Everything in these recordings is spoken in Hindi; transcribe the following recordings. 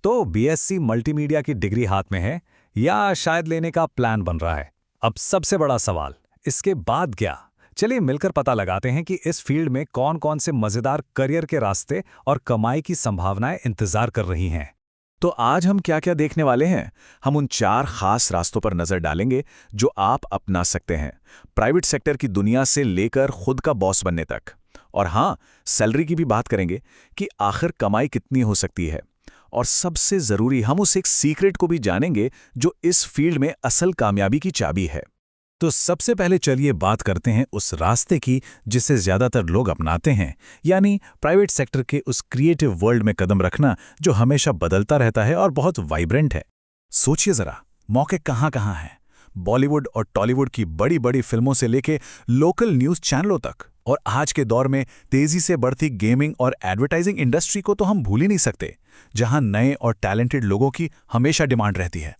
तो बीएससी मल्टीमीडिया की डिग्री हाथ में है या शायद लेने का प्लान बन रहा है। अब सबसे बड़ा सवाल, इसके बाद क्या? चलिए मिलकर पता लगाते हैं कि इस फील्ड में कौन-कौन से मजेदार करियर के रास्ते और कमाई की संभावनाएं इंतजार कर रही हैं। तो आज हम क्या क्या देखने वाले हैं? हम उन 4 खास रास्तों पर नजर डालेंगे जो आप अपना सकते हैं, प्राइवेट सेक्टर की दुनिया से लेकर खुद का बॉस बनने तक। और हाँ, सैलरी की भी बात करेंगे कि आखिर कमाई कितनी हो सकती है। और सबसे जरूरी, हम उस एक सीक्रेट को भी जानेंगे जो इस फील्ड में असल कामयाबी की चाबी है। तो सबसे पहले चलिए बात करते हैं उस रास्ते की जिसे ज्यादातर लोग अपनाते हैं, यानी प्राइवेट सेक्टर के उस क्रिएटिव वर्ल्ड में कदम रखना जो हमेशा बदलता रहता है और बहुत वाइब्रेंट है। सोचिए जरा, मौके कहाँ कहाँ हैं। बॉलीवुड और टॉलीवुड की बड़ी बड़ी फिल्मों से लेके लोकल न्यूज चैनलों तक, और आज के दौर में तेजी से बढ़ती गेमिंग और एडवर्टाइजिंग इंडस्ट्री को तो हम भूल ही नहीं सकते, जहां नए और टैलेंटेड लोगों की हमेशा डिमांड रहती है।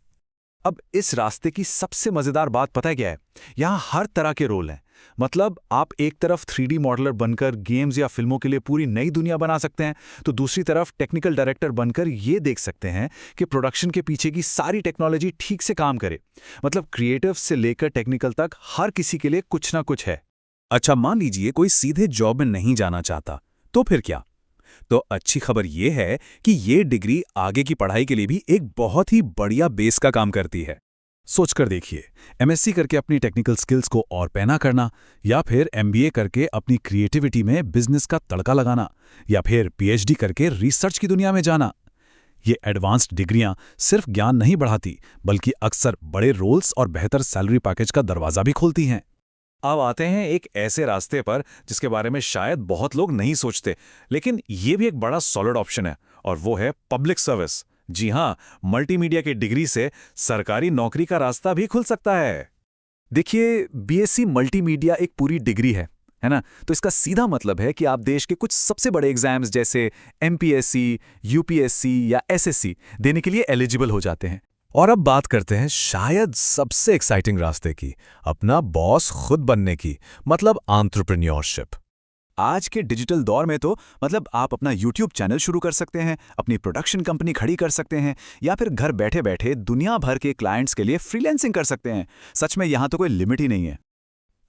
अब इस रास्ते की सबसे मजेदार बात पता है क्या है? यहाँ हर तरह के रोल हैं। मतलब आप एक तरफ 3D मॉडलर बनकर गेम्स या फिल्मों के लिए पूरी नई दुनिया बना सकते हैं, तो दूसरी तरफ टेक्निकल डायरेक्टर बनकर ये देख सकते हैं कि प्रोडक्शन के पीछे की सारी टेक्नोलॉजी ठीक से काम करे। मतलब क्रिएटिव से लेकर टेक्निकल तक हर किसी के लिए कुछ ना कुछ है। अच्छा, मान लीजिए कोई सीधे जॉब में नहीं जाना चाहता, तो फिर क्या? तो अच्छी खबर ये है कि ये डिग्री आगे की पढ़ाई के लिए भी एक बहुत ही बढ़िया बेस का काम करती है। सोचकर देखिए, एमएससी करके अपनी टेक्निकल स्किल्स को और पैना करना, या फिर एमबीए करके अपनी क्रिएटिविटी में बिजनेस का तड़का लगाना, या फिर पीएचडी करके रिसर्च की दुनिया में जाना। ये एडवांस्ड डिग्रियां सिर्फ ज्ञान नहीं बढ़ाती, बल्कि अक्सर बड़े रोल्स और बेहतर सैलरी पैकेज का दरवाजा भी खोलती हैं। अब आते हैं एक ऐसे रास्ते पर जिसके बारे में शायद बहुत लोग नहीं सोचते, लेकिन ये भी एक बड़ा सॉलिड ऑप्शन है, और वो है पब्लिक सर्विस। जी हाँ, मल्टीमीडिया की डिग्री से सरकारी नौकरी का रास्ता भी खुल सकता है। देखिए, बीएससी मल्टीमीडिया एक पूरी डिग्री है ना? तो इसका सीधा मतलब है कि आप देश के कुछ सबसे बड़े एग्जाम्स जैसे एमपीएससी, यूपीएससी या एसएससी देने के लिए एलिजिबल हो जाते हैं। और अब बात करते हैं शायद सबसे एक्साइटिंग रास्ते की, अपना बॉस खुद बनने की, मतलब एंटरप्रेन्योरशिप। आज के डिजिटल दौर में तो मतलब आप अपना यूट्यूब चैनल शुरू कर सकते हैं, अपनी प्रोडक्शन कंपनी खड़ी कर सकते हैं, या फिर घर बैठे बैठे दुनिया भर के क्लाइंट्स के लिए फ्रीलांसिंग कर सकते हैं। सच में यहाँ तो कोई लिमिट ही नहीं है।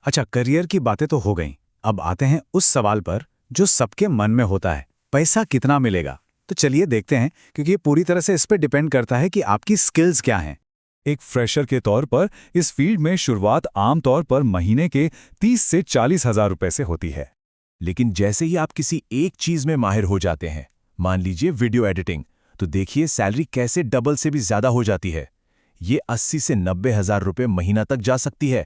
अच्छा, करियर की बातें तो हो गईं। अब आते हैं उस सवाल पर जो सबके मन में होता है, पैसा कितना मिलेगा? तो चलिए देखते हैं, क्योंकि ये पूरी तरह से इस पर डिपेंड करता है कि आपकी स्किल्स क्या हैं। एक फ्रेशर के तौर पर इस फील्ड में शुरुआत आमतौर पर महीने के 30 से 40 हज़ार रुपए से होती है। लेकिन जैसे ही आप किसी एक चीज में माहिर हो जाते हैं, मान लीजिए वीडियो एडिटिंग, तो देखिए सैलरी कैसे डबल से भी ज्यादा हो जाती है। ये 80 से 90 हज़ार रुपए महीना तक जा सकती है।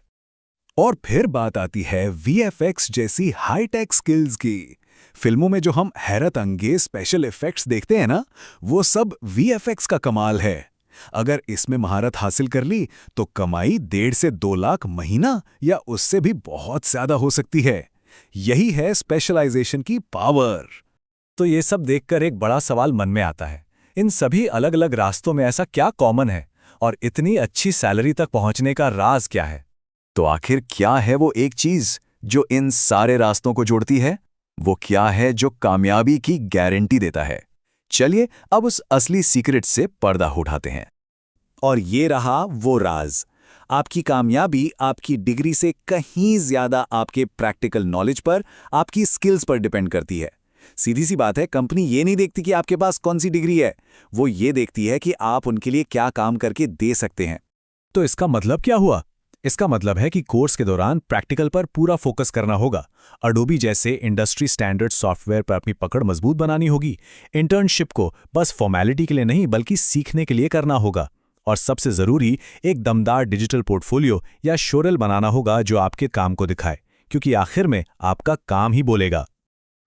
और फिर बात आती है वीएफएक्स जैसी हाईटेक स्किल्स की। फिल्मों में जो हम हैरत अंगेज स्पेशल इफेक्ट्स देखते हैं ना, वो सब वीएफएक्स का कमाल है। अगर इसमें महारत हासिल कर ली तो कमाई 1.5 से 2 लाख महीना या उससे भी बहुत ज्यादा हो सकती है। यही है स्पेशलाइजेशन की पावर। तो ये सब देखकर एक बड़ा सवाल मन में आता है, इन सभी अलग अलग रास्तों में ऐसा क्या कॉमन है, और इतनी अच्छी सैलरी तक पहुंचने का राज क्या है? तो आखिर क्या है वो एक चीज जो इन सारे रास्तों को जोड़ती है? वो क्या है जो कामयाबी की गारंटी देता है? चलिए अब उस असली सीक्रेट से पर्दा उठाते हैं। और ये रहा वो राज। आपकी कामयाबी आपकी डिग्री से कहीं ज्यादा आपके प्रैक्टिकल नॉलेज पर, आपकी स्किल्स पर डिपेंड करती है। सीधी सी बात है, कंपनी ये नहीं देखती कि आपके पास कौन सी डिग्री है, वो ये देखती है कि आप उनके लिए क्या काम करके दे सकते हैं। तो इसका मतलब क्या हुआ? इसका मतलब है कि कोर्स के दौरान प्रैक्टिकल पर पूरा फोकस करना होगा। अडोबी जैसे इंडस्ट्री स्टैंडर्ड सॉफ्टवेयर पर अपनी पकड़ मजबूत बनानी होगी। इंटर्नशिप को बस फॉर्मेलिटी के लिए नहीं बल्कि सीखने के लिए करना होगा। और सबसे जरूरी, एक दमदार डिजिटल पोर्टफोलियो या शोरेल बनाना होगा जो आपके काम को दिखाए, क्योंकि आखिर में आपका काम ही बोलेगा।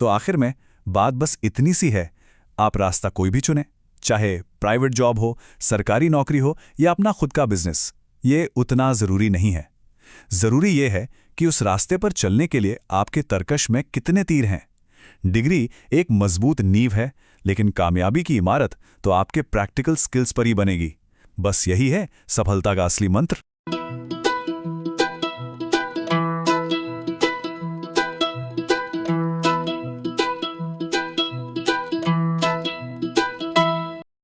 तो आखिर में बात बस इतनी सी है, आप रास्ता कोई भी चुने, चाहे प्राइवेट जॉब हो, सरकारी नौकरी हो या अपना खुद का बिजनेस, ये उतना जरूरी नहीं है। जरूरी ये है कि उस रास्ते पर चलने के लिए आपके तरकश में कितने तीर हैं। डिग्री एक मजबूत नींव है, लेकिन कामयाबी की इमारत तो आपके प्रैक्टिकल स्किल्स पर ही बनेगी। बस यही है सफलता का असली मंत्र।